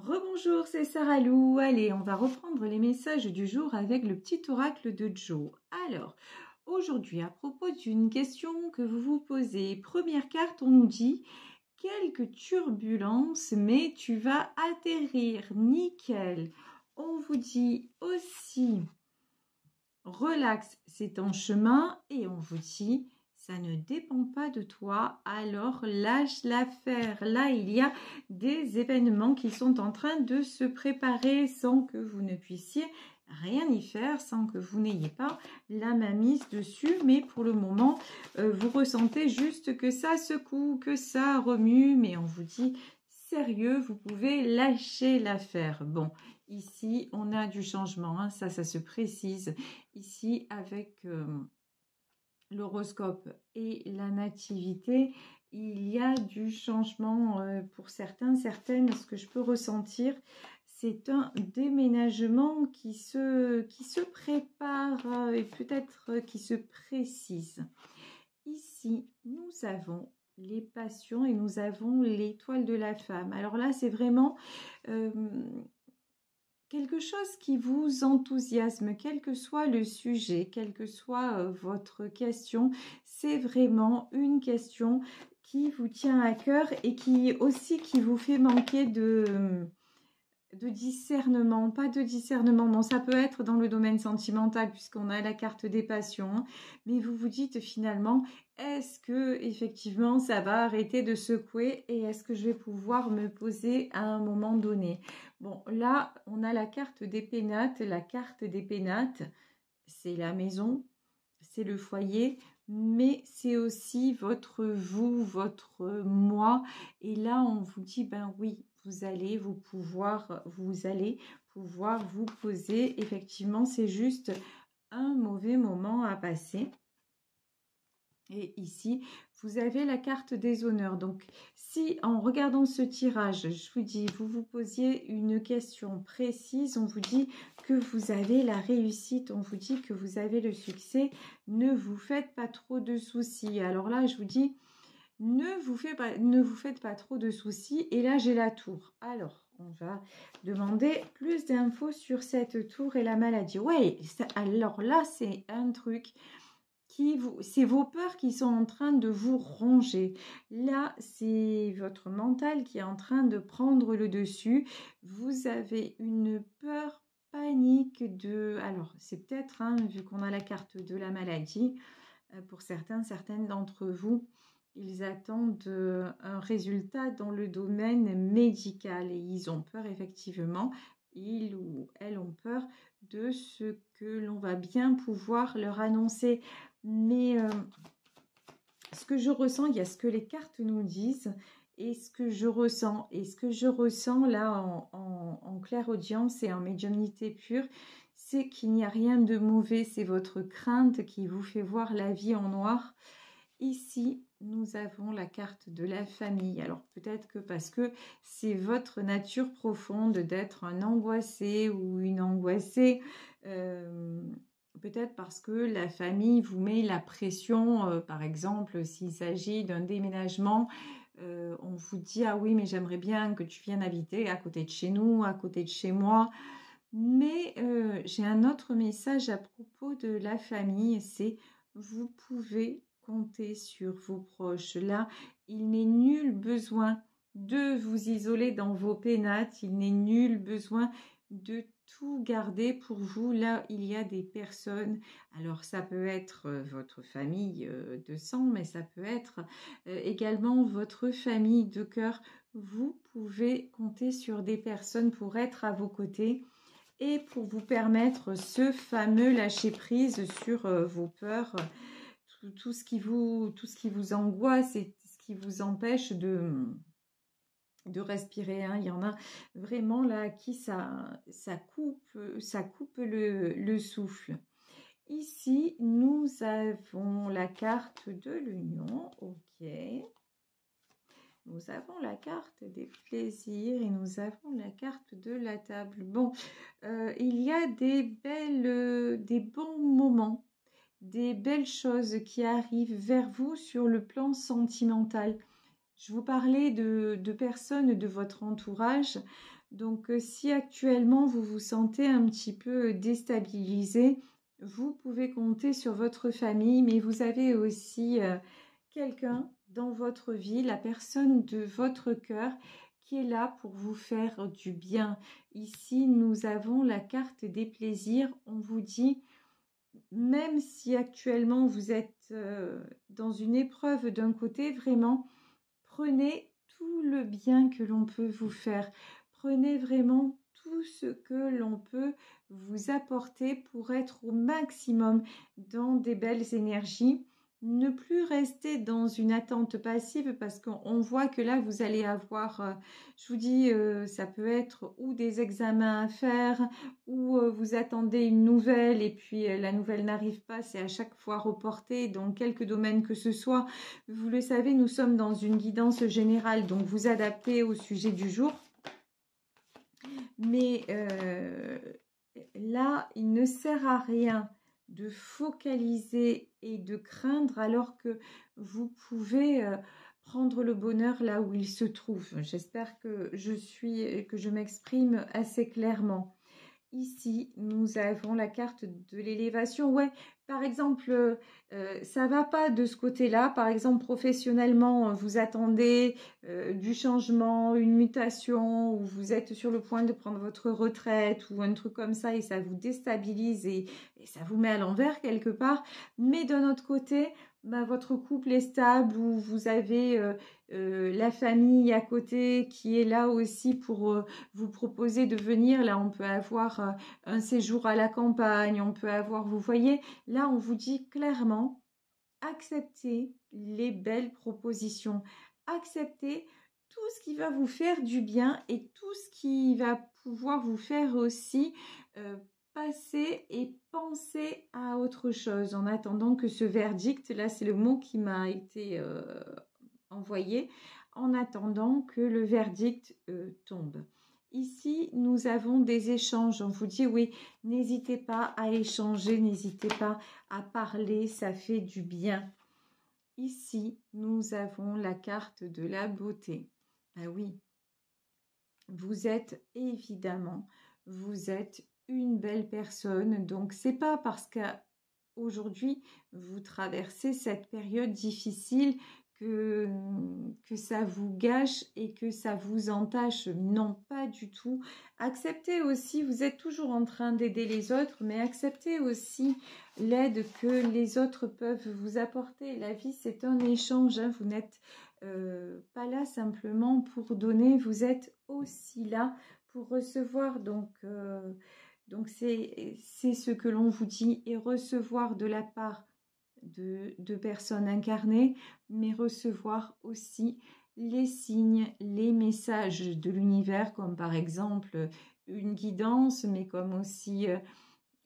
Rebonjour, c'est Sarah Lou. Allez, on va reprendre les messages du jour avec le petit oracle de Joe. Alors, aujourd'hui, à propos d'une question que vous vous posez, première carte, on nous dit quelques turbulences, mais tu vas atterrir, nickel. On vous dit aussi relax, c'est en chemin, et on vous dit ça ne dépend pas de toi, alors lâche l'affaire. Là, il y a des événements qui sont en train de se préparer sans que vous ne puissiez rien y faire, sans que vous n'ayez pas la main mise dessus. Mais pour le moment, vous ressentez juste que ça secoue, que ça remue, mais on vous dit sérieux, vous pouvez lâcher l'affaire. Bon, ici, on a du changement, hein, ça se précise. Ici, avec l'horoscope et la nativité, il y a du changement pour certains, certaines. Ce que je peux ressentir, c'est un déménagement qui se prépare et peut-être qui se précise. Ici, nous avons les passions et nous avons l'étoile de la femme. Alors là, c'est vraiment quelque chose qui vous enthousiasme, quel que soit le sujet, quelle que soit votre question. C'est vraiment une question qui vous tient à cœur et qui vous fait manquer de discernement, pas de discernement. Bon, ça peut être dans le domaine sentimental puisqu'on a la carte des passions, hein, mais vous vous dites finalement, est-ce que effectivement ça va arrêter de secouer et est-ce que je vais pouvoir me poser à un moment donné? Bon, là, on a la carte des pénates. La carte des pénates, c'est la maison, c'est le foyer, mais c'est aussi votre vous, votre moi. Et là, on vous dit, ben oui, vous allez pouvoir vous poser. Effectivement, c'est juste un mauvais moment à passer. Et ici, vous avez la carte des honneurs. Donc, si en regardant ce tirage, je vous dis, vous vous posiez une question précise, on vous dit que vous avez la réussite, on vous dit que vous avez le succès, ne vous faites pas trop de soucis. Alors là, je vous dis, ne vous faites pas trop de soucis. Et là, j'ai la tour. Alors, on va demander plus d'infos sur cette tour et la maladie. Ouais, alors là, c'est un truc c'est vos peurs qui sont en train de vous ronger. Là, c'est votre mental qui est en train de prendre le dessus. Vous avez une peur panique de... Alors, c'est peut-être, hein, vu qu'on a la carte de la maladie, pour certaines d'entre vous, ils attendent un résultat dans le domaine médical et ils ont peur, effectivement, ils ou elles ont peur de ce que l'on va bien pouvoir leur annoncer. Mais ce que je ressens, il y a ce que les cartes nous disent et ce que je ressens. Et ce que je ressens là en clairaudience et en médiumnité pure, c'est qu'il n'y a rien de mauvais. C'est votre crainte qui vous fait voir la vie en noir. Ici, nous avons la carte de la famille. Alors peut-être que parce que c'est votre nature profonde d'être un angoissé ou une angoissée, peut-être parce que la famille vous met la pression, par exemple, s'il s'agit d'un déménagement, on vous dit « Ah oui, mais j'aimerais bien que tu viennes habiter à côté de chez nous, à côté de chez moi. » Mais j'ai un autre message à propos de la famille, c'est « Vous pouvez compter sur vos proches. » Là, il n'est nul besoin de vous isoler dans vos pénates, il n'est nul besoin de tout garder pour vous. Là, il y a des personnes, alors ça peut être votre famille de sang, mais ça peut être également votre famille de cœur. Vous pouvez compter sur des personnes pour être à vos côtés et pour vous permettre ce fameux lâcher-prise sur vos peurs, tout ce qui vous angoisse et ce qui vous empêche de respirer, hein. Il y en a vraiment là à qui ça coupe le souffle. Ici, nous avons la carte de l'union, ok. Nous avons la carte des plaisirs et nous avons la carte de la table. Bon, il y a des bons moments, des belles choses qui arrivent vers vous sur le plan sentimental. Je vous parlais de personnes de votre entourage. Donc, si actuellement vous vous sentez un petit peu déstabilisé, vous pouvez compter sur votre famille, mais vous avez aussi quelqu'un dans votre vie, la personne de votre cœur, qui est là pour vous faire du bien. Ici, nous avons la carte des plaisirs. On vous dit, même si actuellement vous êtes dans une épreuve d'un côté, vraiment, prenez tout le bien que l'on peut vous faire. Prenez vraiment tout ce que l'on peut vous apporter pour être au maximum dans des belles énergies. Ne plus rester dans une attente passive parce qu'on voit que là, vous allez avoir, je vous dis, ça peut être ou des examens à faire, ou vous attendez une nouvelle et puis la nouvelle n'arrive pas, c'est à chaque fois reporté dans quelques domaines que ce soit. Vous le savez, nous sommes dans une guidance générale, donc vous adaptez au sujet du jour. Mais là, il ne sert à rien de focaliser et de craindre alors que vous pouvez prendre le bonheur là où il se trouve. J'espère que je m'exprime assez clairement. Ici, nous avons la carte de l'élévation. Ouais, par exemple, ça va pas de ce côté-là. Par exemple, professionnellement, vous attendez du changement, une mutation, ou vous êtes sur le point de prendre votre retraite, ou un truc comme ça, et ça vous déstabilise et ça vous met à l'envers quelque part. Mais d'un autre côté, bah, votre couple est stable, ou vous avez la famille à côté qui est là aussi pour vous proposer de venir. Là, on peut avoir un séjour à la campagne, on peut avoir, vous voyez, là, on vous dit clairement, acceptez les belles propositions, acceptez tout ce qui va vous faire du bien et tout ce qui va pouvoir vous faire aussi passer et penser à autre chose en attendant que ce verdict, là c'est le mot qui m'a été envoyé, en attendant que le verdict tombe. Ici, nous avons des échanges. On vous dit, oui, n'hésitez pas à échanger, n'hésitez pas à parler, ça fait du bien. Ici, nous avons la carte de la beauté. Ah oui, vous êtes évidemment, vous êtes une belle personne. Donc, c'est pas parce qu'aujourd'hui, vous traversez cette période difficile que ça vous gâche et que ça vous entache. Non, pas du tout. Acceptez aussi, vous êtes toujours en train d'aider les autres, mais acceptez aussi l'aide que les autres peuvent vous apporter. La vie, c'est un échange, hein. Vous n'êtes pas là simplement pour donner, vous êtes aussi là pour recevoir. Donc c'est ce que l'on vous dit, et recevoir de la part de personnes incarnées, mais recevoir aussi les signes, les messages de l'univers, comme par exemple une guidance, mais comme aussi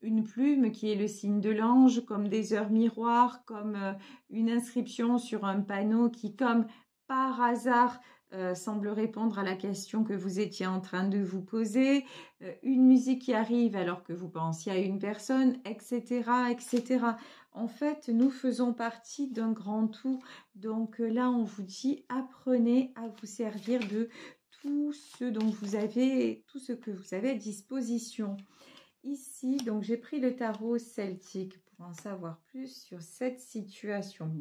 une plume qui est le signe de l'ange, comme des heures miroirs, comme une inscription sur un panneau qui, comme par hasard, semble répondre à la question que vous étiez en train de vous poser, une musique qui arrive alors que vous pensiez à une personne, etc., etc. En fait, nous faisons partie d'un grand tout. Donc là, on vous dit, apprenez à vous servir de tout ce que vous avez à disposition. Ici, donc j'ai pris le tarot celtique pour en savoir plus sur cette situation.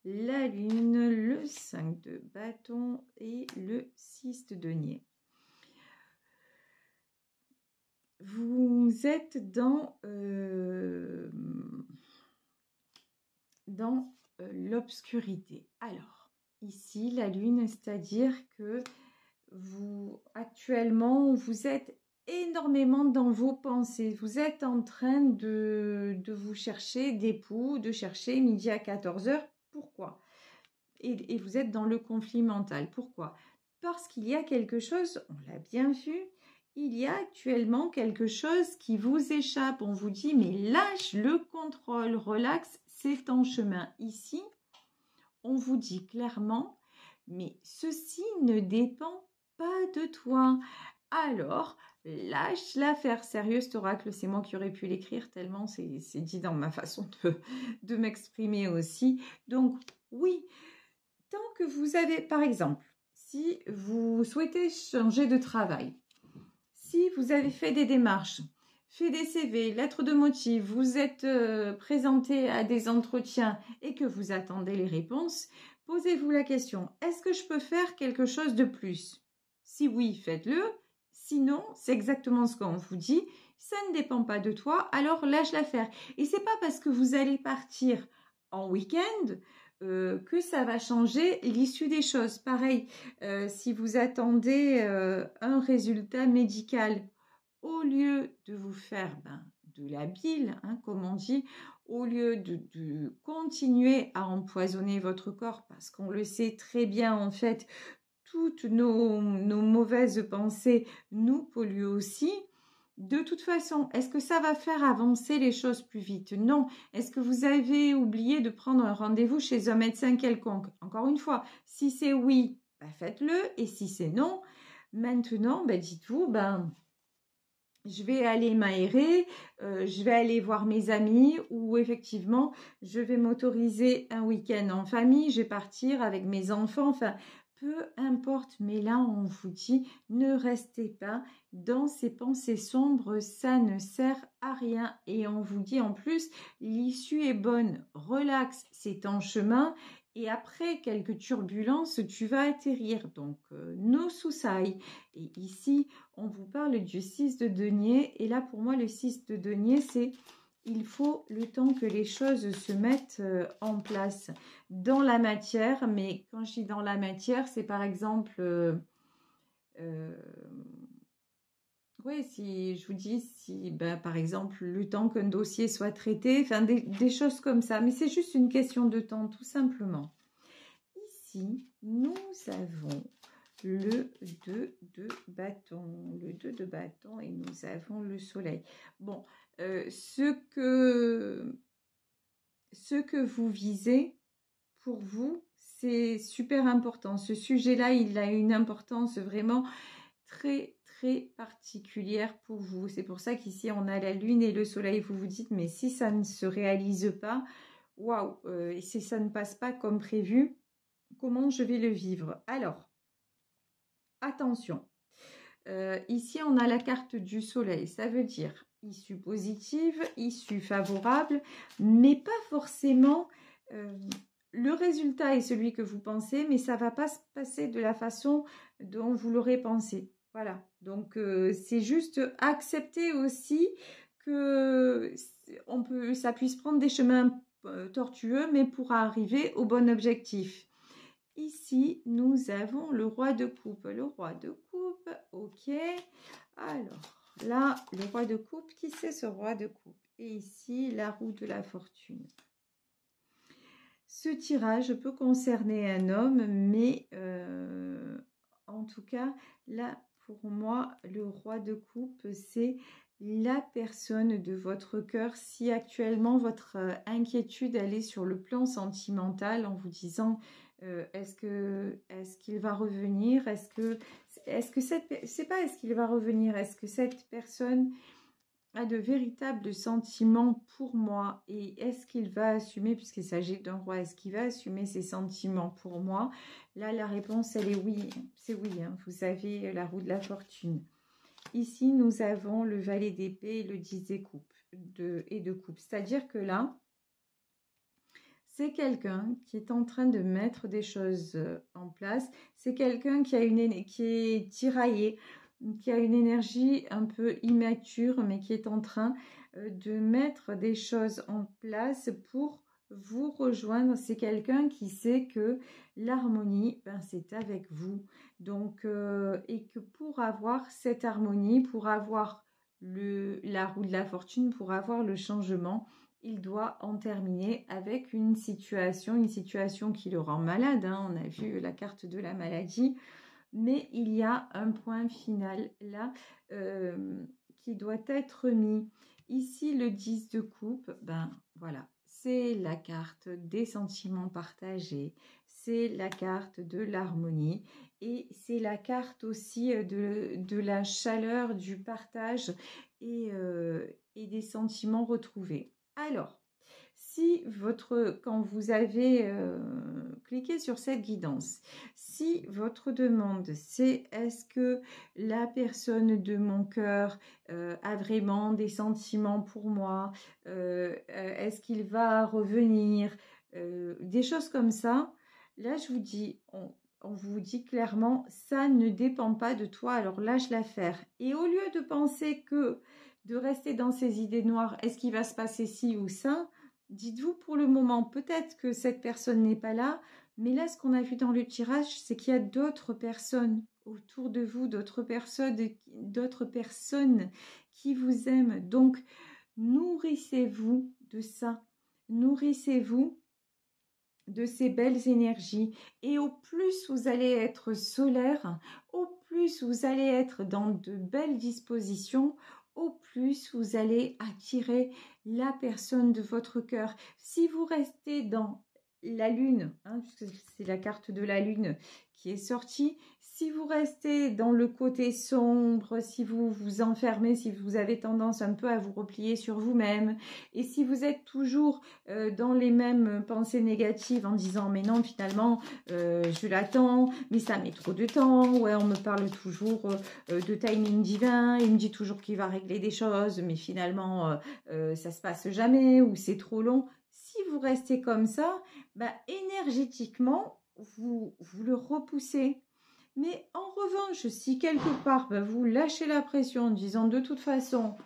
La lune, le 5 de bâton et le 6 de denier. Vous êtes dans l'obscurité. Alors, ici, la lune, c'est-à-dire que vous, actuellement, vous êtes énormément dans vos pensées. Vous êtes en train de vous chercher d'époux, de chercher midi à 14h. Pourquoi ? Et vous êtes dans le conflit mental. Pourquoi ? Parce qu'il y a quelque chose, on l'a bien vu, il y a actuellement quelque chose qui vous échappe. On vous dit, mais lâche le contrôle, relax, c'est en chemin. Ici, on vous dit clairement, mais ceci ne dépend pas de toi. Alors, lâche l'affaire. Sérieux, cet oracle, c'est moi qui aurais pu l'écrire tellement c'est dit dans ma façon de m'exprimer aussi. Donc, oui, tant que vous avez, par exemple, si vous souhaitez changer de travail, si vous avez fait des démarches, fait des CV, lettres de motif, vous êtes présenté à des entretiens et que vous attendez les réponses, posez-vous la question, est-ce que je peux faire quelque chose de plus? Si oui, faites-le. Sinon, c'est exactement ce qu'on vous dit. Ça ne dépend pas de toi, alors lâche l'affaire. Et c'est pas parce que vous allez partir en week-end que ça va changer l'issue des choses. Pareil, si vous attendez un résultat médical, au lieu de vous faire de la bile, hein, comme on dit, au lieu de continuer à empoisonner votre corps, parce qu'on le sait très bien en fait, toutes nos mauvaises pensées nous polluent aussi. De toute façon, est-ce que ça va faire avancer les choses plus vite? Non. Est-ce que vous avez oublié de prendre un rendez-vous chez un médecin quelconque? Encore une fois, si c'est oui, faites-le. Et si c'est non, maintenant, dites-vous, je vais aller m'aérer, je vais aller voir mes amis ou effectivement, je vais m'autoriser un week-end en famille, je vais partir avec mes enfants, enfin, peu importe, mais là, on vous dit, ne restez pas dans ces pensées sombres, ça ne sert à rien. Et on vous dit en plus, l'issue est bonne, relax, c'est en chemin. Et après quelques turbulences, tu vas atterrir. Donc, no suicide. Et ici, on vous parle du 6 de denier. Et là, pour moi, le 6 de denier, c'est il faut le temps que les choses se mettent en place dans la matière. Mais quand je dis dans la matière, c'est par exemple... oui, si je vous dis, si par exemple, le temps qu'un dossier soit traité, enfin des choses comme ça. Mais c'est juste une question de temps, tout simplement. Ici, nous avons le 2 de bâton. Le 2 de bâton et nous avons le soleil. Bon, ce que vous visez, pour vous, c'est super important. Ce sujet-là, il a une importance vraiment très, très particulière pour vous. C'est pour ça qu'ici, on a la lune et le soleil. Vous vous dites, mais si ça ne se réalise pas, waouh, et si ça ne passe pas comme prévu, comment je vais le vivre? Alors, attention. Ici, on a la carte du soleil. Ça veut dire issue positive, issue favorable, mais pas forcément... le résultat est celui que vous pensez, mais ça ne va pas se passer de la façon dont vous l'aurez pensé. Voilà. Donc, c'est juste accepter aussi que ça puisse prendre des chemins tortueux, mais pour arriver au bon objectif. Ici, nous avons le roi de coupe. Le roi de coupe, ok. Alors, là, le roi de coupe, qui c'est ce roi de coupe? Et ici, la roue de la fortune. Ce tirage peut concerner un homme, mais en tout cas, là, pour moi, le roi de coupe, c'est la personne de votre cœur. Si actuellement, votre inquiétude, elle est sur le plan sentimental en vous disant... est-ce qu'il va revenir? Est-ce qu'il va revenir? Est-ce que cette personne a de véritables sentiments pour moi? Et est-ce qu'il va assumer, puisqu'il s'agit d'un roi, est-ce qu'il va assumer ses sentiments pour moi? Là, la réponse, elle est oui. C'est oui, hein. Vous avez la roue de la fortune. Ici, nous avons le valet d'épée et le 10 de coupe. C'est-à-dire que là, c'est quelqu'un qui est en train de mettre des choses en place. C'est quelqu'un qui est tiraillé, qui a une énergie un peu immature, mais qui est en train de mettre des choses en place pour vous rejoindre. C'est quelqu'un qui sait que l'harmonie, c'est avec vous. Donc, et que pour avoir cette harmonie, pour avoir la roue de la fortune, pour avoir le changement, il doit en terminer avec une situation qui le rend malade. Hein. On a vu la carte de la maladie. Mais il y a un point final là qui doit être mis. Ici, le 10 de coupe, voilà, c'est la carte des sentiments partagés. C'est la carte de l'harmonie. Et c'est la carte aussi de la chaleur, du partage et des sentiments retrouvés. Alors, quand vous avez cliqué sur cette guidance, si votre demande c'est est-ce que la personne de mon cœur a vraiment des sentiments pour moi, est-ce qu'il va revenir, des choses comme ça, là je vous dis, on vous dit clairement, ça ne dépend pas de toi, alors lâche l'affaire. Et au lieu de penser que de rester dans ces idées noires, est-ce qu'il va se passer ci ou ça, dites-vous pour le moment, peut-être que cette personne n'est pas là, mais là, ce qu'on a vu dans le tirage, c'est qu'il y a d'autres personnes autour de vous, d'autres personnes qui vous aiment. Donc, nourrissez-vous de ça. Nourrissez-vous de ces belles énergies. Et au plus vous allez être solaire, au plus vous allez être dans de belles dispositions, au plus vous allez attirer la personne de votre cœur. Si vous restez dans la lune, puisque c'est la carte de la lune qui est sortie, si vous restez dans le côté sombre, si vous vous enfermez, si vous avez tendance un peu à vous replier sur vous-même, et si vous êtes toujours dans les mêmes pensées négatives en disant mais non finalement je l'attends, mais ça met trop de temps, ouais on me parle toujours de timing divin, il me dit toujours qu'il va régler des choses, mais finalement ça se passe jamais ou c'est trop long. Si vous restez comme ça, énergétiquement vous le repoussez. Mais en revanche, si quelque part vous lâchez la pression en disant de toute façon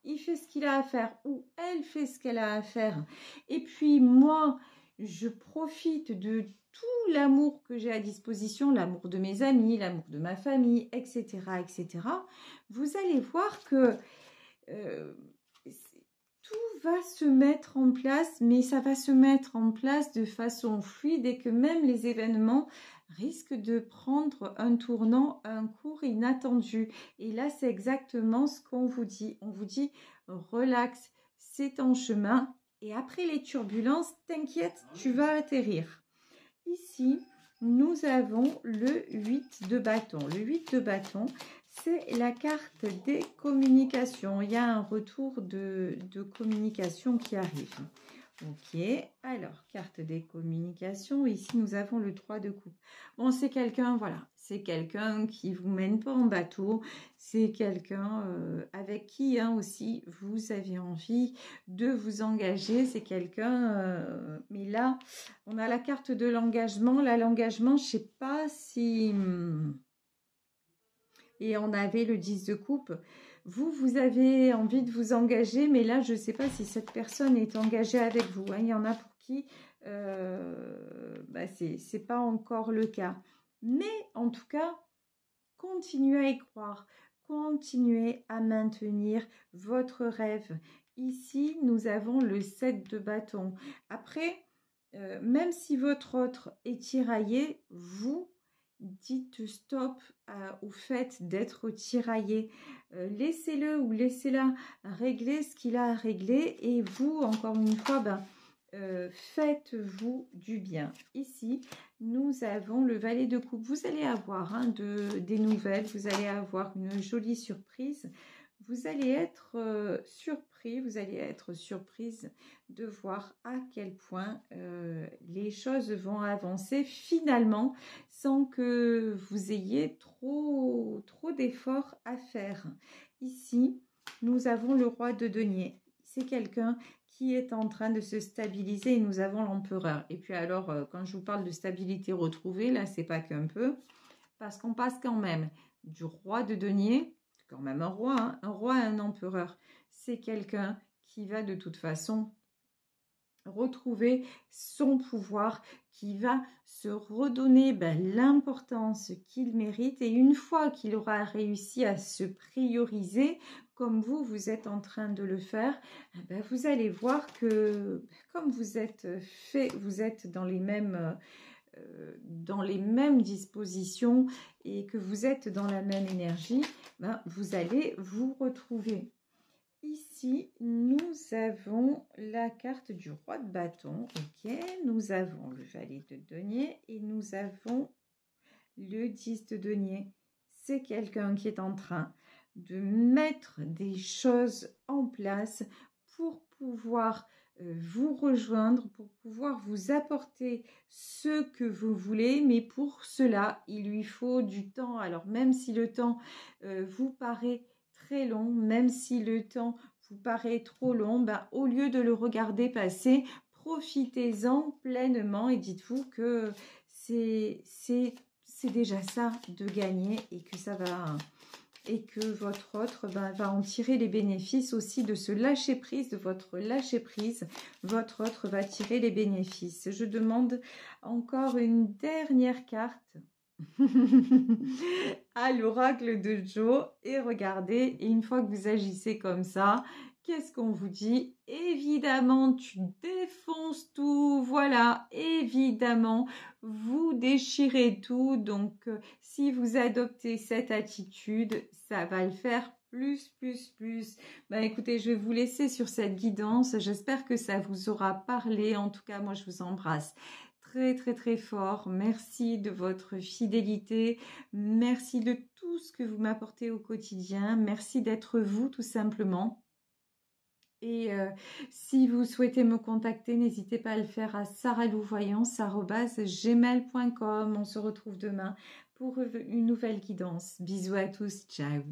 il fait ce qu'il a à faire ou elle fait ce qu'elle a à faire, et puis moi je profite de tout l'amour que j'ai à disposition, l'amour de mes amis, l'amour de ma famille, etc., etc., vous allez voir que tout va se mettre en place, mais ça va se mettre en place de façon fluide et que même les événements risquent de prendre un tournant, un cours inattendu. Et là, c'est exactement ce qu'on vous dit. On vous dit, relax, c'est en chemin. Et après les turbulences, t'inquiète, tu vas atterrir. Ici, nous avons le 8 de bâton. Le 8 de bâton, c'est la carte des communications. Il y a un retour de communication qui arrive. Ok, alors, carte des communications. Ici, nous avons le 3 de coupe. Bon, c'est quelqu'un, voilà, c'est quelqu'un qui vous mène pas en bateau. C'est quelqu'un avec qui aussi vous avez envie de vous engager. C'est quelqu'un, mais là, on a la carte de l'engagement. Là, l'engagement, je sais pas si... Et on avait le 10 de coupe. Vous avez envie de vous engager, mais là, je ne sais pas si cette personne est engagée avec vous. Il y en a pour qui c'est pas encore le cas. Mais en tout cas, continuez à y croire. Continuez à maintenir votre rêve. Ici, nous avons le 7 de bâton. Après, même si votre autre est tiraillé, vous dites stop au fait d'être tiraillé. Laissez-le ou laissez-la régler ce qu'il a à régler et vous, encore une fois, faites-vous du bien. Ici, nous avons le valet de coupe. Vous allez avoir des nouvelles, vous allez avoir une jolie surprise. Vous allez être surpris, vous allez être surprise de voir à quel point les choses vont avancer finalement sans que vous ayez trop d'efforts à faire. Ici, nous avons le roi de denier. C'est quelqu'un qui est en train de se stabiliser et nous avons l'empereur. Et puis alors, quand je vous parle de stabilité retrouvée, là, c'est pas qu'un peu, parce qu'on passe quand même du roi de denier, quand même un roi à un empereur. C'est quelqu'un qui va de toute façon retrouver son pouvoir, qui va se redonner l'importance qu'il mérite. Et une fois qu'il aura réussi à se prioriser, comme vous êtes en train de le faire, vous allez voir que comme vous êtes dans les mêmes dispositions et que vous êtes dans la même énergie, vous allez vous retrouver. Ici, nous avons la carte du roi de bâton. Ok, nous avons le valet de denier et nous avons le 10 de denier. C'est quelqu'un qui est en train de mettre des choses en place pour pouvoir vous rejoindre, pour pouvoir vous apporter ce que vous voulez, mais pour cela, il lui faut du temps. Alors même si le temps vous paraît très long, même si le temps vous paraît trop long, ben, au lieu de le regarder passer, profitez-en pleinement et dites-vous que c'est déjà ça de gagner et que ça va... et que votre autre va en tirer les bénéfices aussi de ce lâcher prise, de votre lâcher prise. Votre autre va tirer les bénéfices. Je demande encore une dernière carte à l'oracle de Joe et regardez, et une fois que vous agissez comme ça, qu'est-ce qu'on vous dit? Évidemment, tu défonces tout, voilà, évidemment, vous déchirez tout. Donc, si vous adoptez cette attitude, ça va le faire plus. Ben, écoutez, je vais vous laisser sur cette guidance. J'espère que ça vous aura parlé. En tout cas, moi, je vous embrasse très fort. Merci de votre fidélité. Merci de tout ce que vous m'apportez au quotidien. Merci d'être vous, tout simplement. Et si vous souhaitez me contacter, n'hésitez pas à le faire à saralouvoyance@gmail.com. On se retrouve demain pour une nouvelle guidance. Bisous à tous, ciao.